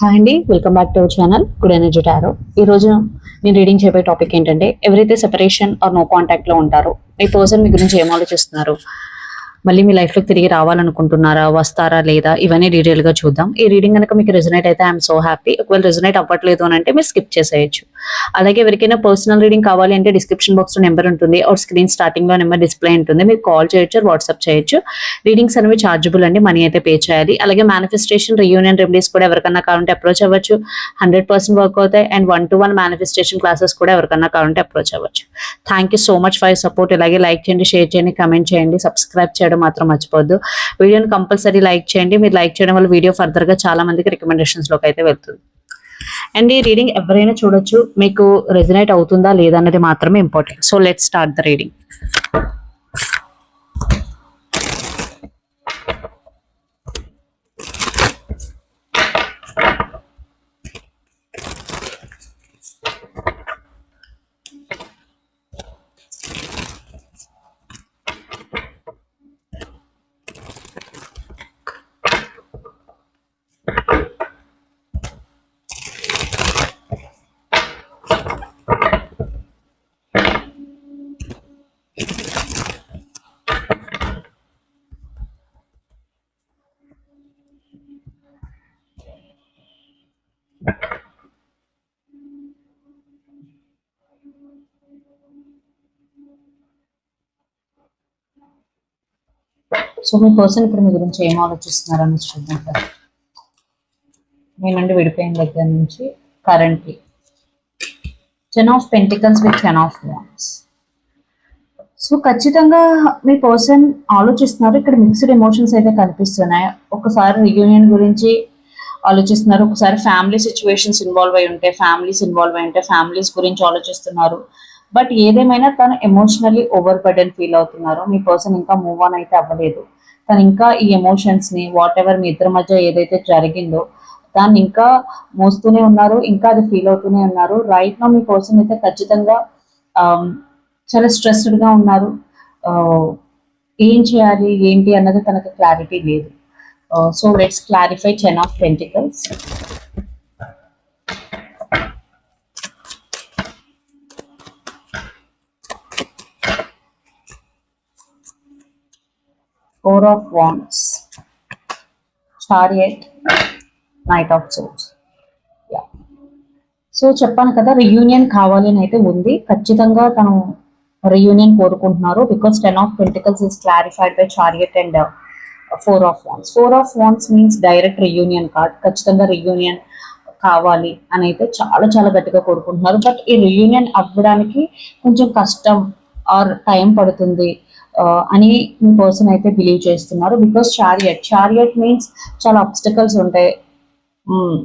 Hi అండి, welcome back to our channel good energy tarot. ఈ రోజు నేను రీడింగ్ చేయబోయే టాపిక్ ఏంటంటే, ఎవరైతే సెపరేషన్ ఆర్ నో కాంటాక్ట్ లో ఉంటారో మీ పర్సన్ మీ గురించి ఏం ఆలోచిస్తున్నారు, మళ్ళీ మీ లైఫ్ లో తిరిగి రావాలనుకుంటున్నారా, వస్తారా లేదా, ఇవన్నీ డీటెయిల్ గా చూద్దాం. ఈ రీడింగ్ కనుక మీకు రెజనేట్ అయితే ఐఎమ్ సో హ్యాపీ. ఒకవేళ రెజనేట్ అవ్వట్లేదు అని అంటే మీరు స్కిప్ చేసేయచ్చు. అలాగే ఎవరికైనా పర్సనల్ రీడింగ్ కావాలి అంటే డిస్క్రిప్షన్ బాక్స్ లో నెంబర్ ఉంటుంది, ఆర్ స్క్రీన్ స్టార్టింగ్ లో నెంబర్ డిస్ప్లే ఉంటుంది. మీరు కాల్ చేయొచ్చు, వాట్సాప్ చేయొచ్చు. రీడింగ్స్ అనేవి చార్జబుల్ అండి, మనీ అయితే పే చేయాలి. అలాగే మేనిఫెస్టేషన్, రియూనియన్ రెమెడీస్ కూడా ఎవరికన్నా కావాలంటే అప్రోచ్ అవ్వచ్చు. 100% వర్క్ అవుతాయి. అండ్ 1-to-1 మేనిఫెస్టేషన్ క్లాసెస్ కూడా ఎవరికన్నా కావాలంటే అప్రోచ్ అవ్వచ్చు. Thank you so much for support. ఇలాగే లైక్ చేయండి, షేర్ చేయండి, కమెంట్ చేయండి, సబ్స్క్రైబ్ చేయడం మాత్రం మర్చిపోద్దు. వీడియోని కంపల్సరీ లైక్ చేయండి. మీరు లైక్ చేయడం వల్ల వీడియో ఫర్దర్ గా చాలా మందికి రికమెండేషన్స్ లోకి అయితే వెళ్తుంది. అండ్ ఈ రీడింగ్ ఎవరైనా చూడొచ్చు, మీకు రెజనేట్ అవుతుందా లేదా అన్నది మాత్రమే important. So let's start the reading. So me person ఇప్పుడు మీ గురించి ఏం ఆలోచిస్తున్నారని చూద్దాం కదా. మీ నుండి విడిపోయిన దగ్గర నుంచి currently 10 of Pentacles with 10 of Wands. So ఖచ్చితంగా మీ పర్సన్ ఆలోచిస్తున్నారు. ఇక్కడ మిక్స్డ్ ఎమోషన్స్ అయితే కనిపిస్తున్నాయి. ఒకసారి రియూనియన్ గురించి ఆలోచిస్తున్నారు, ఒకసారి ఫ్యామిలీ సిచ్యువేషన్స్ ఇన్వాల్వ్ అయి ఉంటే ఫ్యామిలీస్ గురించి ఆలోచిస్తున్నారు. బట్ ఏదేమైనా తను ఎమోషనల్లీ ఓవర్ బర్డెన్ ఫీల్ అవుతున్నారు. మీ పర్సన్ ఇంకా మూవ్ ఆన్ అయితే అవ్వలేదు. తను ఇంకా ఈ ఎమోషన్స్ ని, వాట్ ఎవర్ మీ ఇద్దరి మధ్య ఏదైతే జరిగిందో దాన్ని ఇంకా మోస్తూనే ఉన్నారు, ఇంకా అది ఫీల్ అవుతూనే ఉన్నారు. రైట్ నా మీ పర్సన్ అయితే ఖచ్చితంగా చాలా స్ట్రెస్డ్ గా ఉన్నారు. ఏం చేయాలి ఏంటి అన్నది తనకు క్లారిటీ లేదు. So let's clarify 10 of Pentacles. Four of Wands, Chariot, Knight of Swords. Yeah. So చెప్పాను కదా, రియూనియన్ కావాలి అని అయితే ఉంది. ఖచ్చితంగా తను రియూనియన్ కోరుకుంటున్నారు. Because 10 of Pentacles is clarified by Chariot and 4 of Wands. 4 of Wands means direct reunion card. ఖచ్చితంగా రియూనియన్ కావాలి అని అయితే చాలా చాలా గట్టిగా కోరుకుంటున్నారు. బట్ ఈ రియూనియన్ అవ్వడానికి కొంచెం కష్టం ఆర్ టైం పడుతుంది అని మీ పర్సన్ అయితే బిలీవ్ చేస్తున్నారు. బికాస్ చారియట్ మీన్స్ చాలా అబ్స్టికల్స్ ఉంటాయి.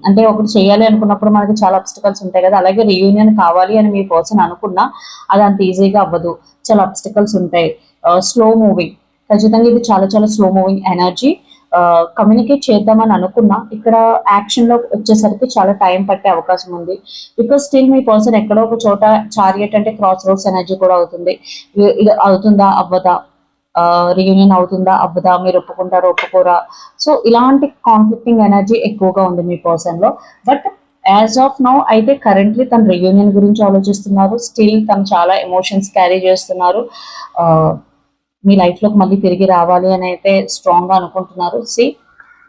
అంటే ఒకటి చేయాలి అనుకున్నప్పుడు మనకి చాలా అబ్స్టికల్స్ ఉంటాయి కదా, అలాగే రియూనియన్ కావాలి అని మీ పర్సన్ అనుకున్నా అది అంత ఈజీగా అవ్వదు. చాలా అబ్స్టికల్స్ ఉంటాయి. స్లో మూవింగ్, ఖచ్చితంగా ఇది చాలా చాలా స్లో మూవింగ్ ఎనర్జీ. కమ్యూనికేట్ చేద్దామని అనుకున్నా ఇక్కడ యాక్షన్ లో వచ్చేసరికి చాలా టైం పట్టే అవకాశం ఉంది. బికాస్ స్టిల్ మీ పర్సన్ ఎక్కడో ఒక చోట, చారియట్ అంటే క్రాస్ రోడ్స్ ఎనర్జీ కూడా అవుతుంది. ఇది అవుతుందా అవ్వదా, రియూనియన్ అవుతుందా అవ్వదా, మీరు ఒప్పుకుంటారా ఒప్పుకోరా. సో ఇలాంటి కాన్ఫ్లిక్టింగ్ ఎనర్జీ ఎక్కువగా ఉంది మీ పర్సన్ లో. బట్ యాజ్ ఆఫ్ నౌ అయితే కరెంట్లీ తన రియూనియన్ గురించి ఆలోచిస్తున్నారు. స్టిల్ తను చాలా ఎమోషన్స్ క్యారీ చేస్తున్నారు. మీ లైఫ్ లోకి మళ్ళీ తిరిగి రావాలి అని అయితే స్ట్రాంగ్ గా అనుకుంటున్నారు.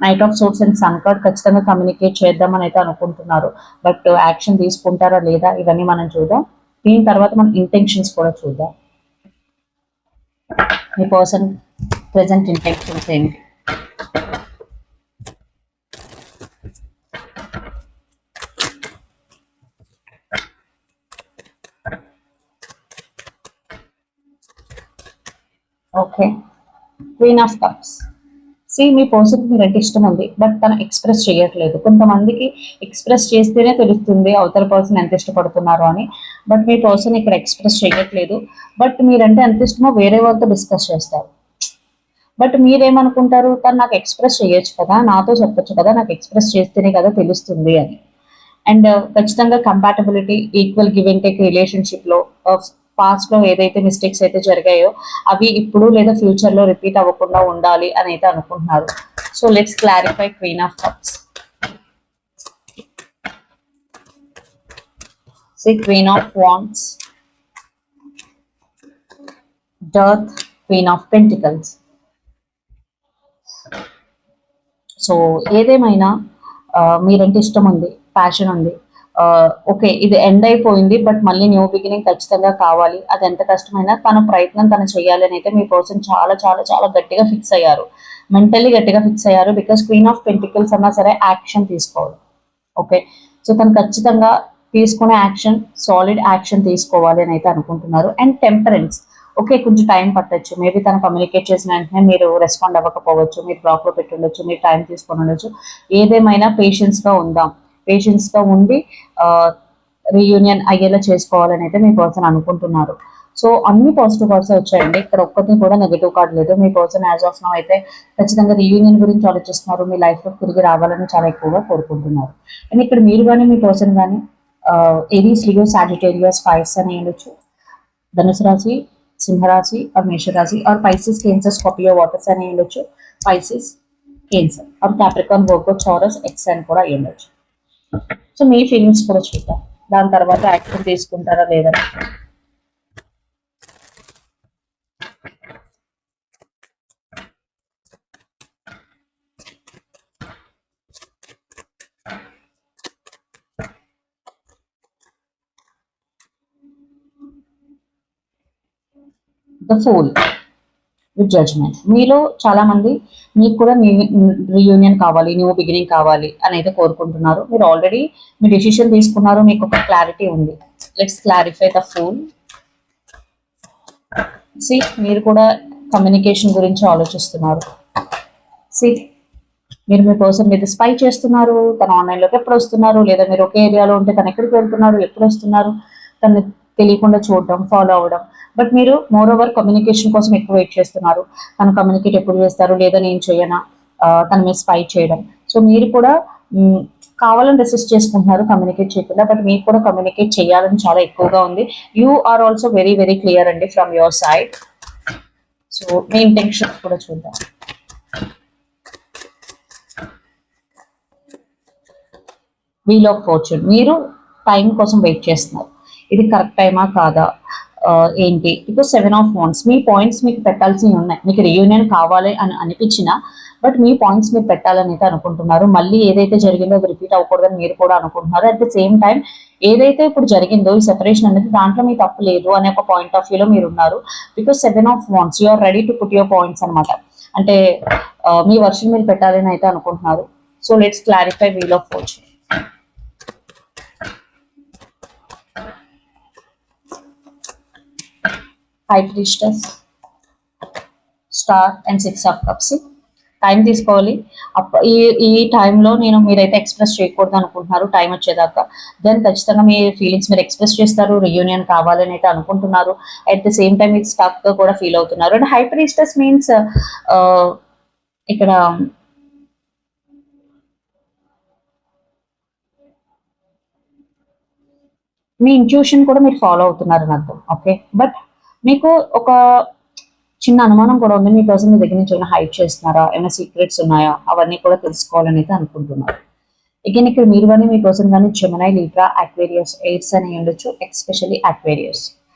Knight of swords and sun card ఖచ్చితంగా కమ్యూనికేట్ చేద్దామని అయితే అనుకుంటున్నారు. బట్ యాక్షన్ తీసుకుంటారా లేదా ఇవన్నీ మనం చూద్దాం. దీని తర్వాత మనం ఇంటెన్షన్స్ కూడా చూద్దాం. మీ పర్సన్ ప్రెసెంట్ ఇంటెన్షన్స్ ఏంటి? Okay, queen of cups. Me person మీరు అంటే ఇష్టం ఉంది, బట్ తను ఎక్స్ప్రెస్ చేయట్లేదు. కొంతమందికి ఎక్స్ప్రెస్ చేస్తేనే తెలుస్తుంది అవతల పర్సన్ ఎంత ఇష్టపడుతున్నారు అని. బట్ మీ పర్సన్ ఇక్కడ ఎక్స్ప్రెస్ చేయట్లేదు. బట్ మీరంటే ఎంత ఇష్టమో వేరే వాళ్ళతో డిస్కస్ చేస్తారు. బట్ మీరేమనుకుంటారు, తను నాకు ఎక్స్ప్రెస్ చేయొచ్చు కదా, నాతో చెప్పొచ్చు కదా, నాకు ఎక్స్ప్రెస్ చేస్తేనే కదా తెలుస్తుంది అని. అండ్ ఖచ్చితంగా compatibility, equal give and take relationship లో పాస్ట్ లో ఏదైతే మిస్టేక్స్ అయితే జరిగాయో అవి ఇప్పుడు లేదా ఫ్యూచర్ లో రిపీట్ అవ్వకుండా ఉండాలి అని అయితే అనుకుంటున్నారు. So let's clarify queen of cups. See, Queen of Wands, Death, Queen of Pentacles. So ఏదేమైనా మీరంటే ఇష్టం ఉంది, ప్యాషన్ ఉంది. ఓకే, ఇది ఎండ్ అయిపోయింది, బట్ మళ్ళీ న్యూ బిగినింగ్ ఖచ్చితంగా కావాలి. అది ఎంత కష్టమైనా తన ప్రయత్నం తను చేయాలి అని అయితే మీ పర్సన్ చాలా చాలా చాలా గట్టిగా ఫిక్స్ అయ్యారు. మెంటల్లీ గట్టిగా ఫిక్స్ అయ్యారు. బికాస్ క్వీన్ ఆఫ్ పెంటికల్స్ అన్నా సరే యాక్షన్ తీసుకోవాలి. ఓకే, సో తను ఖచ్చితంగా తీసుకునే యాక్షన్, సాలిడ్ యాక్షన్ తీసుకోవాలి అని అయితే అనుకుంటున్నారు. అండ్ టెంపరెన్స్, ఓకే కొంచెం టైం పట్టచ్చు. మేబీ తను కమ్యూనికేట్ చేసిన వెంటనే మీరు రెస్పాండ్ అవ్వకపోవచ్చు, మీరు బ్లాక్ లో పెట్టి ఉండొచ్చు, మీరు టైం తీసుకొని ఉండొచ్చు. ఏదేమైనా పేషెన్స్ గా ఉందాం, పేషెన్స్ గా ఉండి రీయూనియన్ అయ్యేలా చేసుకోవాలని అయితే మీ పర్సన్ అనుకుంటున్నారు. సో అన్ని పాజిటివ్ కార్డ్స్ వచ్చాయండి, ఇక్కడ ఒక్కటి కూడా నెగిటివ్ కార్డ్ లేదు. మీ పర్సన్ యాజ్ ఆఫ్ నౌ అయితే ఖచ్చితంగా రీయూనియన్ గురించి ఆలోచిస్తున్నారు. మీ లైఫ్ లో తిరిగి రావాలని చాలా ఎక్కువగా కోరుకుంటున్నారు. అండ్ ఇక్కడ మీరు కానీ మీ పర్సన్ కానీ ఏరీస్, లియో, సాజిటేరియస్, ఫైర్స్ అని ఉండొచ్చు, ధనుసు రాశి, సింహరాశి और మేష రాశి और Pisces, Cancer, Scorpio, water sign అయి ఉండొచ్చు, పైసిస్, కేన్సర్ और క్యాప్రికాన్, వర్గో, చౌరస్, ఎక్స్ సైన్ కూడా అయి ఉండొచ్చు. సో మీ ఫీలింగ్స్ కూడా చూద్దాం, దాని తర్వాత యాక్షన్ తీసుకుంటారా లేదా. The fool with judgement. మీలో చాలా మంది మీకు కూడా రీయూనియన్ కావాలి, న్యూ బిగినింగ్ కావాలి అని అయితే కోరుకుంటున్నారు. మీరు ఆల్రెడీ మీ డెసిషన్ తీసుకున్నారు, మీకు ఒక క్లారిటీ ఉంది. Let's clarify the fool. See, మీరు కూడా కమ్యూనికేషన్ గురించి ఆలోచిస్తున్నారు. సి, మీరు మీ పర్సన్ మీద స్పై చేస్తున్నారు. తను ఆన్లైన్లోకి ఎప్పుడు వస్తున్నారు, లేదా మీరు ఒకే ఏరియాలో ఉంటే తను ఎక్కడికి వెళ్తున్నారు, ఎప్పుడు వస్తున్నారు, తను తెలియకుండా చూడడం, ఫాలో అవ్వడం. బట్ మీరు మోర్ ఓవర్ కమ్యూనికేషన్ కోసం ఎక్కువ వెయిట్ చేస్తున్నారు. తను కమ్యూనికేట్ ఎప్పుడు చేస్తారు, లేదా నేను చేయనా, తన మీద స్పై చేయడం. సో మీరు కూడా కావాలని రెసిస్ట్ చేసుకుంటున్నారు కమ్యూనికేట్ చేయకుండా, బట్ మీకు కూడా కమ్యూనికేట్ చేయాలని చాలా ఎక్కువగా ఉంది. You are also very very clear అండి ఫ్రమ్ యువర్ సైడ్. సో మీ ఇంటెన్షన్ కూడా చూద్దాం. వీల్ ఆఫ్ ఫార్చ్యూన్, మీరు టైం కోసం వెయిట్ చేస్తున్నారు. ఇది కరెక్ట్ టైమా కాదా ఏంటి, బికాస్ 7 ఆఫ్ వాండ్స్. మీ పాయింట్స్ మీకు పెట్టాల్సినవి ఉన్నాయి. మీకు రీయూనియన్ కావాలి అని అనిపించినా బట్ మీ పాయింట్స్ మీరు పెట్టాలని అయితే అనుకుంటున్నారు. మళ్ళీ ఏదైతే జరిగిందో అది రిపీట్ అవ్వకూడదని మీరు కూడా అనుకుంటున్నారు. అట్ ద సేమ్ టైం ఏదైతే ఇప్పుడు జరిగిందో ఈ సెపరేషన్ అనేది దాంట్లో మీ తప్పు లేదు అనే ఒక పాయింట్ ఆఫ్ వ్యూలో మీరు ఉన్నారు. Because 7 of wands, you are ready to put your points అనమాట. అంటే మీ వర్షన్ మీరు పెట్టాలని అయితే అనుకుంటున్నారు. So let's clarify wheel of fortune. High priestess, star and 6 of cups. Time తీసుకోవాలి. ఈ టైంలో మీరైతే ఎక్స్ప్రెస్ చేయకూడదు అనుకుంటున్నారు టైం వచ్చేదాకా. దెన్ ఖచ్చితంగా మీ ఫీలింగ్స్ మీరు ఎక్స్ప్రెస్ చేస్తారు. రీయూనియన్ కావాలని అయితే అనుకుంటున్నారు. అట్ ద సేమ్ టైం ఇది స్టక్ గా కూడా ఫీల్ అవుతున్నారు. అండ్ హై ప్రీస్టెస్ మీన్స్ ఇక్కడ మీ ఇంట్యూషన్ కూడా మీరు ఫాలో అవుతున్నారు అని అర్థం. ఓకే, బట్ మీకు ఒక చిన్న అనుమానం కూడా ఉంది. మీ పర్సన్ మీ దగ్గర నుంచి ఏమైనా హైడ్ చేస్తున్నారా, ఏమైనా సీక్రెట్స్ ఉన్నాయా, అవన్నీ కూడా తెలుసుకోవాలని అయితే అనుకుంటున్నారు. అగైన్ ఇక్కడ మీరు కానీ మీ పర్సన్ కానీ జెమినీ, లిబ్రా, అక్వేరియస్, ఎయిర్స్ అని ఉండొచ్చు, ఎస్పెషల్లీ అక్వేరియస్.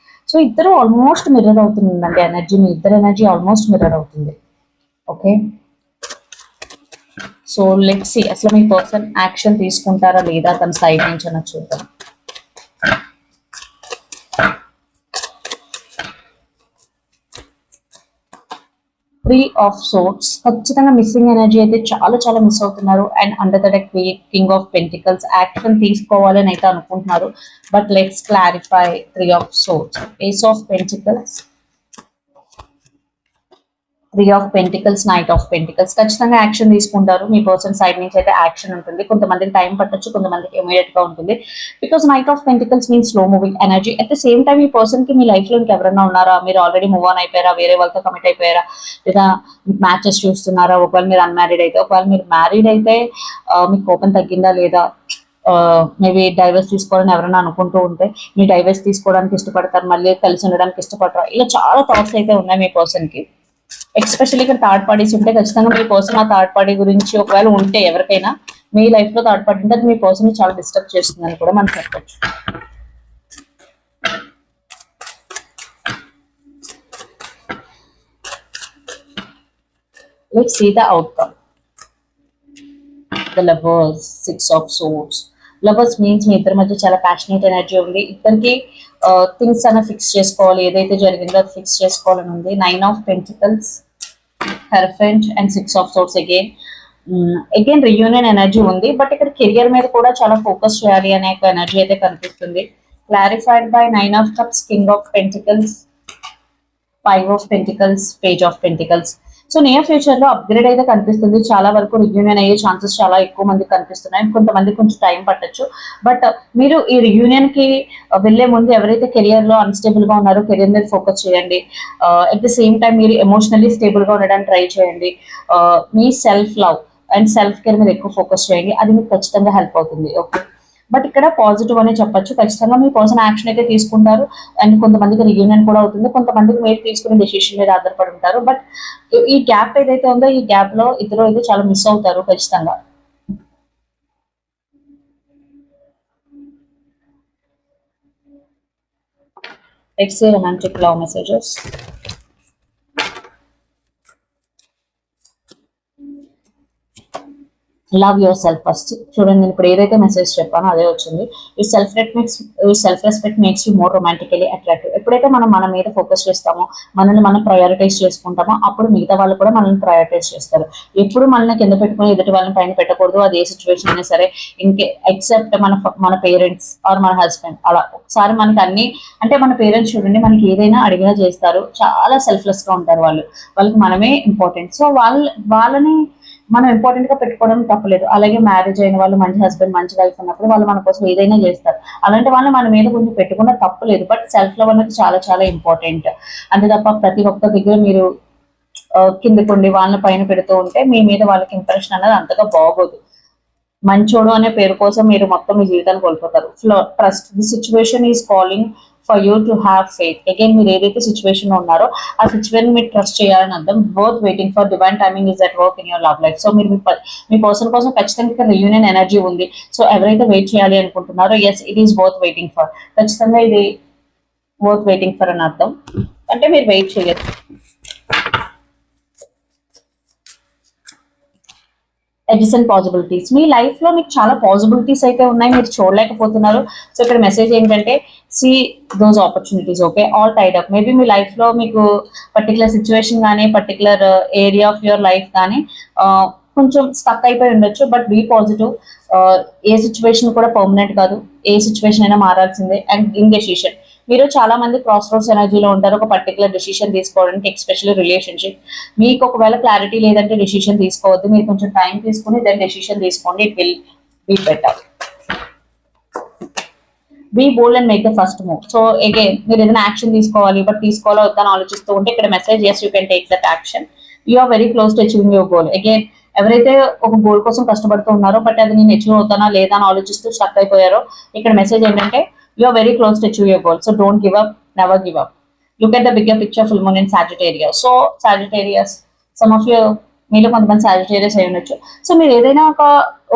సో ఇద్దరు ఆల్మోస్ట్ మిర్రర్ అవుతుందండి ఎనర్జీ. మీ ఇద్దరు ఎనర్జీ ఆల్మోస్ట్ మిర్రర్ అవుతుంది. ఓకే, సో లెట్స్ సీ అసలు మీ పర్సన్ యాక్షన్ తీసుకుంటారా లేదా తన సైడ్ నుంచి అన్న చూద్దాం. త్రీ ఆఫ్ సోర్ట్స్, ఖచ్చితంగా మిస్సింగ్ ఎనర్జీ అయితే చాలా చాలా మిస్ అవుతున్నారు. And under the deck king of pentacles, action తీసుకోవాలని అయితే అనుకుంటున్నారు. But let's clarify three of swords. Ace of pentacles, three of pentacles, knight of pentacles. ఖచ్చితంగా యాక్షన్ తీసుకుంటారు. మీ పర్సన్ సైడ్ నుంచి అయితే యాక్షన్ ఉంటుంది. కొంతమందికి టైం పట్టొచ్చు, కొంతమందికి ఇమీడియట్ గా ఉంటుంది. Because night of pentacles means slow moving energy. At the same time ఈ పర్సన్ కి మీ లైఫ్ లో ఎవరైనా ఉన్నారా, మీరు ఆల్రెడీ మూవ్ ఆన్ అయిపోయారా, వేరే వాళ్ళతో కమిట్ అయిపోయారా, లేదా మ్యాచెస్ చూస్తున్నారా, ఒకవేళ మీరు అన్మ్యారీడ్ అయితే, ఒకవేళ మీరు మ్యారీడ్ అయితే మీకు కోపం తగ్గిందా లేదా, మేబీ డైవర్స్ తీసుకోవాలని ఎవరైనా అనుకుంటూ ఉంటే మీరు డైవర్స్ తీసుకోవడానికి ఇష్టపడతారు, మళ్ళీ కలిసి ఉండడానికి ఇష్టపడతారు. ఇలా చాలా థాట్స్ అయితే ఉన్నాయి మీ పర్సన్ కి. ఎస్పెషల్లీ ఇక్కడ థర్డ్ పార్టీస్ ఉంటే ఖచ్చితంగా మీ పర్సన్ ఆ థర్డ్ పార్టీ గురించి ఒకవేళ ఉంటే ఎవరికైనా మీ లైఫ్ లో థర్డ్ పార్టీ ఉంటే అది మీ పర్సన్ చాలా డిస్టర్బ్ చేస్తుందని కూడా మనం చెప్పచ్చు. Let's see the outcome. The lovers, 6 of swords. Lovers means మీ ఇద్దరి మధ్య చాలా ప్యాషనేట్ ఎనర్జీ ఉంది. ఇద్దరికి థింగ్స్ అన్న ఫిక్స్ చేసుకోవాలి, ఏదైతే జరిగిందో అది ఫిక్స్ చేసుకోవాలని ఉంది. 9 of Pentacles, hierophant and 6 of Swords again reunion energy ఉంది. బట్ ఇక్కడ కెరియర్ మీద కూడా చాలా ఫోకస్ చేయాలి అనే ఒక ఎనర్జీ అయితే కనిపిస్తుంది. Clarified by 9 of Cups, King of Pentacles, 5 of Pentacles, Page of Pentacles. So near future లో అప్గ్రేడ్ అయితే కనిపిస్తుంది. చాలా వరకు రియూనియన్ అయ్యే ఛాన్సెస్ చాలా ఎక్కువ మంది కనిపిస్తున్నాయి. కొంతమంది కొంచెం టైం పట్టొచ్చు. బట్ మీరు ఈ రియూనియన్ కి వెళ్లే ముందు ఎవరైతే కెరియర్ లో అన్స్టేబుల్ గా ఉన్నారో కెరియర్ మీద ఫోకస్ చేయండి. అట్ ద సేమ్ టైం మీరు ఎమోషనల్లీ స్టేబుల్ గా ఉండడానికి ట్రై చేయండి. మీ self love and self care మీద ఎక్కువ ఫోకస్ చేయండి. అది మీకు ఖచ్చితంగా హెల్ప్ అవుతుంది. ఓకే, బట్ ఇక్కడ పాజిటివ్ అనే చెప్పొచ్చు. ఖచ్చితంగా మీ పర్సన్ యాక్షన్ అయితే తీసుకుంటారు. అండ్ కొంతమందికి రియూనియన్ కూడా అవుతుంది. కొంతమందికి మీరు తీసుకునే డెసిషన్ మీద ఆధారపడి ఉంటారు. బట్ ఈ గ్యాప్ ఏదైతే ఉందో ఈ గ్యాప్ లో ఇద్దరు అయితే చాలా మిస్ అవుతారు ఖచ్చితంగా. Let's see romantic love messages. Love yourself first. చూడండి, నేను ఇప్పుడు ఏదైతే మెసేజ్ చెప్పానో అదే వచ్చింది. Self respect makes you more romantically attractive. ఎప్పుడైతే మనం మన మీద ఫోకస్ చేస్తామో, మనల్ని మనం ప్రయారిటైజ్ చేసుకుంటామో, అప్పుడు మిగతా వాళ్ళు కూడా మనల్ని ప్రయారిటైజ్ చేస్తారు. ఎప్పుడు మనల్ని కింద పెట్టుకుని ఎదుటి వాళ్ళని పైన పెట్టకూడదు. అది ఏ సిచ్యువేషన్ అయినా సరే, ఎక్సెప్ట్ మన పేరెంట్స్ ఆర్ మన హస్బెండ్. అలా ఒకసారి మనకి అన్ని అంటే మన పేరెంట్స్ చూడండి, మనకి ఏదైనా అడిగినా చేస్తారు. చాలా సెల్ఫ్లెస్ గా ఉంటారు వాళ్ళకి మనమే ఇంపార్టెంట్. సో వాళ్ళని మనం ఇంపార్టెంట్ గా పెట్టుకోవడం తప్పలేదు. అలాగే మ్యారేజ్ అయిన వాళ్ళు, మంచి హస్బెండ్ మంచి వైఫ్ ఉన్నప్పుడు వాళ్ళు మన కోసం ఏదైనా చేస్తారు. అలాంటి వాళ్ళు మన మీద కొంచెం పెట్టుకున్న తప్పలేదు. బట్ సెల్ఫ్ లవ్ అనేది చాలా చాలా ఇంపార్టెంట్. అంతే తప్ప ప్రతి ఒక్క దగ్గర మీరు కిందకుండి వాళ్ళని పైన పెడుతూ ఉంటే మీ మీద వాళ్ళకి ఇంప్రెషన్ అనేది అంతగా బాగోదు. మంచోడు అనే పేరు కోసం మీరు మొత్తం మీ జీవితాన్ని కోల్పోతారు. Trust the situation is calling for you to have faith. Again మీరు ఏదైతే సిచ్యువేషన్ లో ఉన్నారో ఆ సిచ్యువేషన్ మీరు ట్రస్ట్ చేయాలని అర్థం. Worth waiting for divine timing is at work in your love life. So మీరు మీ పర్సన్ కోసం ఖచ్చితంగా రియూనియన్ ఎనర్జీ ఉంది. సో ఎవరైతే వెయిట్ చేయాలి అనుకుంటున్నారో, yes it is worth waiting for. ఖచ్చితంగా ఇది వర్త్ వెయిటింగ్ ఫర్ అని అర్థం. అంటే మీరు వెయిట్ చేయొచ్చు. Edison possibilities. మీ లైఫ్ లో మీకు చాలా పాసిబిలిటీస్ అయితే ఉన్నాయి, మీరు చూడలేకపోతున్నారు. సో ఇక్కడ మెసేజ్ ఏంటంటే, see those opportunities. Okay, all tied up. Maybe మీ లైఫ్ లో మీకు పర్టికులర్ సిచ్యువేషన్ కానీ, particular area of your life కానీ కొంచెం స్టక్ అయిపోయి ఉండొచ్చు. But be positive. ఏ సిచ్యువేషన్ కూడా పర్మనెంట్ కాదు. ఏ సిచ్యువేషన్ అయినా మారాల్సిందే. And indecision. మీరు చాలా మంది క్రాస్ రోడ్స్ ఎనర్జీలో ఉంటారు ఒక పర్టికులర్ డెసిషన్ తీసుకోవడానికి, ఎస్పెషల్లీ రిలేషన్షిప్. మీకు ఒకవేళ క్లారిటీ లేదంటే డెసిషన్ తీసుకోవద్దు. మీరు కొంచెం టైం తీసుకుని దెన్ డెసిషన్ తీసుకోండి. It will be better. Be bold and make the first move. So again మీరు ఏదైనా యాక్షన్ తీసుకోవాలి, బట్ తీసుకోవాలో వద్దని ఆలోచిస్తూ ఉంటే ఇక్కడ message, yes you can take that action. You are very close to achieving your goal. Again ఎవరైతే ఒక గోల్ కోసం కష్టపడుతూ ఉన్నారో, బట్ అది నేను అచీవ్ అవుతానా లేదా అని ఆలోచిస్తూ స్టక్ అయిపోయారో, ఇక్కడ మెసేజ్ ఏంటంటే, you are very close to achieve your goal. So don't give up, never give up. Look at the bigger picture, full moon in Sagittarius. So Sagittarius, some of you మీలో కొంతమంది Sagittarius అయి ఉండొచ్చు. So మీరు ఏదైనా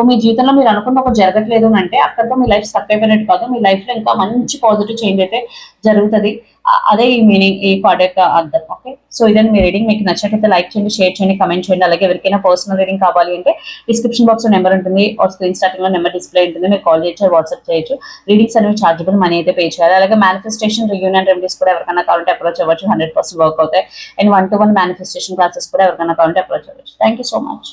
మీ జీవితంలో మీరు అనుకున్న ఒక జరగట్లేదు అంటే అక్కడితో మీ లైఫ్ స్టక్ అయిపోయినట్టు కాదు. మీ లైఫ్ లో ఇంకా మంచి పాజిటివ్ చేంజ్ అయితే జరుగుతుంది. అదే ఈ మీనింగ్, ఈ కార్డ్ యొక్క అర్థం. ఓకే, సో ఇదని మీ రీడింగ్. మీకు నచ్చినట్లయితే లైక్ చేయండి, షేర్ చేయండి, కమెంట్ చేయండి. అలాగే ఎవరికైనా పర్సనల్ రీడింగ్ కావాలి అంటే డిస్క్రిప్షన్ బాక్స్ లో నెంబర్ ఉంటుంది, స్క్రీన్ స్టార్టింగ్ లో నెంబర్ డిస్ప్లే ఉంటుంది. మీరు కాల్ చేయొచ్చు, వాట్సాప్ చేయొచ్చు. రీడింగ్స్ అనేవి చార్జబుల్, మనీ అయితే పే చేయాలి. అలాగే మేనిఫెస్టేషన్, రియూనియన్ రెమెడీస్ కూడా ఎవరికైనా కావాలంటే అప్రోచ్ అవ్వచ్చు. 100% వర్క్ అవుతాయి. అండ్ 1-to-1 మేనిఫెస్టేషన్ క్లాసెస్ కూడా ఎవరికైనా కావాలంటే అప్రోచ్ అవ్వచ్చు. Thank you so much.